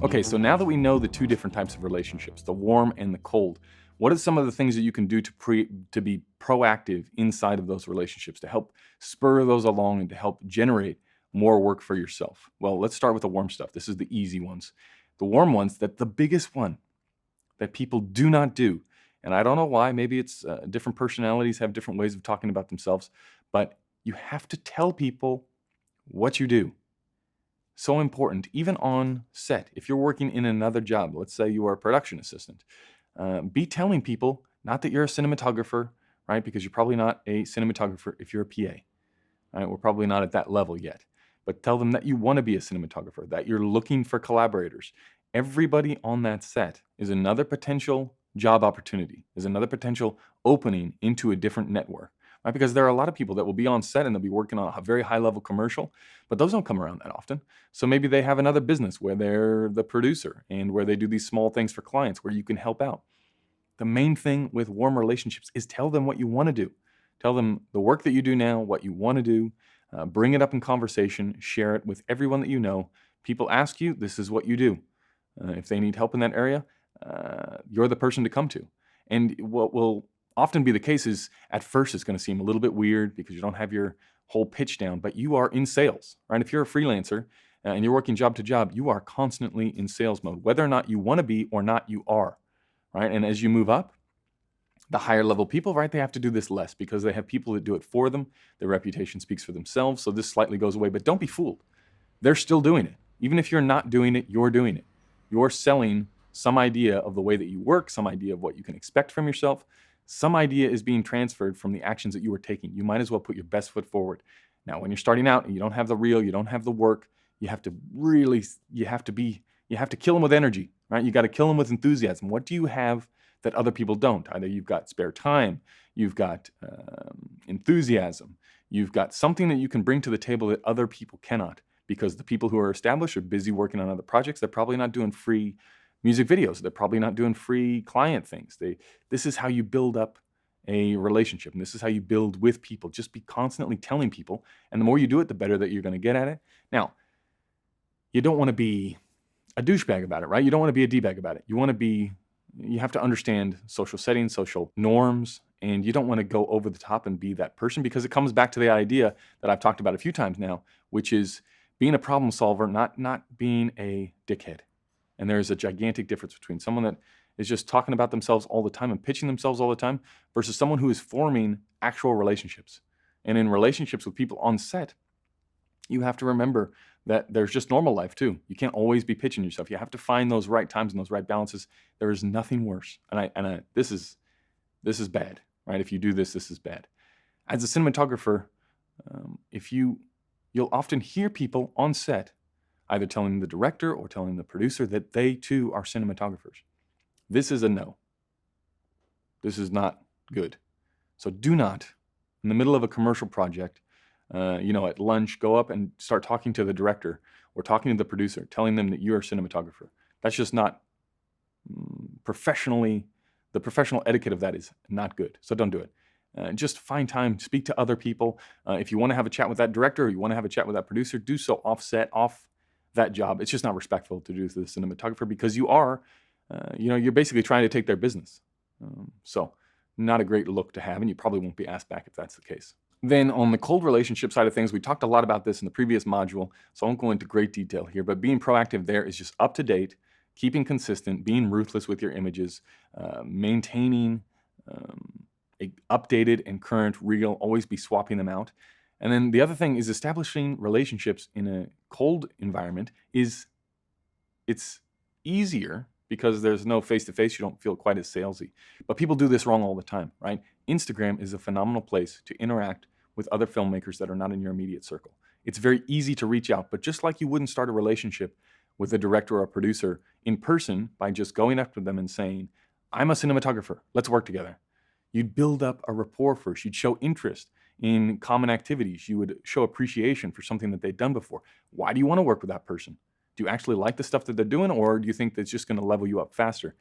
Okay, so now that we know the two different types of relationships, the warm and the cold, what are some of the things that you can do to be proactive inside of those relationships to help spur those along and to help generate more work for yourself? Well, let's start with the warm stuff. This is the easy ones. The warm ones, that the biggest one that people do not do. And I don't know why, maybe it's different personalities have different ways of talking about themselves, but you have to tell people what you do. So important, even on set. If you're working in another job, let's say you are a production assistant, be telling people not that you're a cinematographer, right? Because you're probably not a cinematographer if you're a PA. Right? We're probably not at that level yet. But tell them that you want to be a cinematographer, that you're looking for collaborators. Everybody on that set is another potential job opportunity, is another potential opening into a different network. Right? Because there are a lot of people that will be on set and they'll be working on a very high level commercial, but those don't come around that often. So maybe they have another business where they're the producer and where they do these small things for clients where you can help out. The main thing with warm relationships is tell them what you want to do. Tell them the work that you do now, what you want to do. Bring it up in conversation. Share it with everyone that you know. People ask you, this is what you do. If they need help in that area, you're the person to come to. And what will often be the case is at first it's going to seem a little bit weird because you don't have your whole pitch down, but you are in sales, right? If you're a freelancer and you're working job to job, you are constantly in sales mode. Whether or not you want to be or not, you are, right? And as you move up, the higher level people, right, they have to do this less because they have people that do it for them. Their reputation speaks for themselves. So this slightly goes away, but don't be fooled. They're still doing it. Even if you're not doing it, you're doing it. You're selling some idea of the way that you work, some idea of what you can expect from yourself. Some idea is being transferred from the actions that you are taking. You might as well put your best foot forward. Now, when you're starting out and you don't have the reel, you don't have the work, you have to kill them with energy, right? You got to kill them with enthusiasm. What do you have that other people don't? Either you've got spare time, you've got enthusiasm, you've got something that you can bring to the table that other people cannot, because the people who are established are busy working on other projects. They're probably not doing free music videos. They're probably not doing free client things. This is how you build up a relationship, and this is how you build with people. Just be constantly telling people, and the more you do it, the better that you're going to get at it. Now, you don't want to be a douchebag about it, right? You don't want to be a D-bag about it. You have to understand social settings, social norms, and you don't want to go over the top and be that person, because it comes back to the idea that I've talked about a few times now, which is being a problem solver, not being a dickhead. And there's a gigantic difference between someone that is just talking about themselves all the time and pitching themselves all the time versus someone who is forming actual relationships. And in relationships with people on set, you have to remember that there's just normal life too. You can't always be pitching yourself. You have to find those right times and those right balances. There is nothing worse. And this is bad, right? If you do this, this is bad. As a cinematographer, you'll often hear people on set either telling the director or telling the producer that they too are cinematographers. This is a no. This is not good. So do not, in the middle of a commercial project, at lunch, go up and start talking to the director or talking to the producer, telling them that you're a cinematographer. That's just not the professional etiquette of that is not good. So don't do it. Just find time, speak to other people. If you want to have a chat with that director or you want to have a chat with that producer, do so off that job. It's just not respectful to do to the cinematographer because you're basically trying to take their business. So not a great look to have, and you probably won't be asked back if that's the case. Then on the cold relationship side of things, we talked a lot about this in the previous module, so I won't go into great detail here, but being proactive there is just up to date, keeping consistent, being ruthless with your images, maintaining a updated and current reel, always be swapping them out. And then the other thing is establishing relationships in a cold environment it's easier because there's no face-to-face. You don't feel quite as salesy. But people do this wrong all the time, right? Instagram is a phenomenal place to interact with other filmmakers that are not in your immediate circle. It's very easy to reach out, but just like you wouldn't start a relationship with a director or a producer in person by just going up to them and saying, I'm a cinematographer, let's work together. You'd build up a rapport first. You'd show interest in common activities. You would show appreciation for something that they'd done before. Why do you want to work with that person? Do you actually like the stuff that they're doing, or do you think that's just going to level you up faster?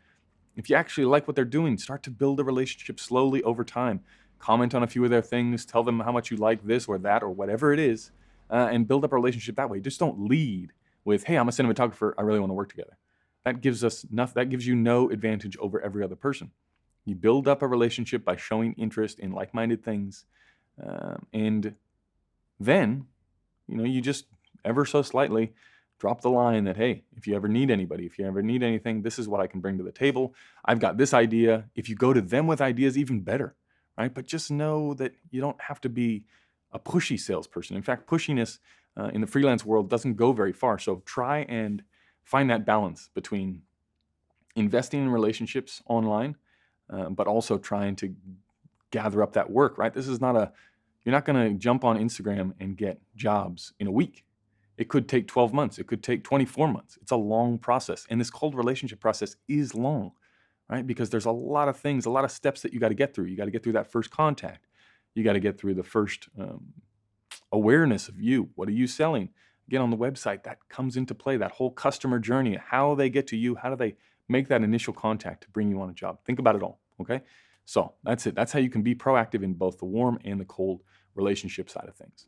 If you actually like what they're doing, start to build a relationship slowly over time. Comment on a few of their things, tell them how much you like this or that or whatever it is, and build up a relationship that way. Just don't lead with, hey, I'm a cinematographer, I really want to work together. that gives you no advantage over every other person. You build up a relationship by showing interest in like-minded things, and then you just ever so slightly drop the line that, hey, if you ever need anybody, if you ever need anything, this is what I can bring to the table. I've got this idea. If you go to them with ideas, even better, right? But just know that you don't have to be a pushy salesperson. In fact, pushiness in the freelance world doesn't go very far. So try and find that balance between investing in relationships online, but also trying to gather up that work, right? You're not going to jump on Instagram and get jobs in a week. It could take 12 months. It could take 24 months. It's a long process. And this cold relationship process is long, right? Because there's a lot of things, a lot of steps that you got to get through. You got to get through that first contact. You got to get through the first awareness of you. What are you selling? Get on the website. That comes into play, that whole customer journey, how they get to you, how do they make that initial contact to bring you on a job. Think about it all, okay? So that's it. That's how you can be proactive in both the warm and the cold relationship side of things.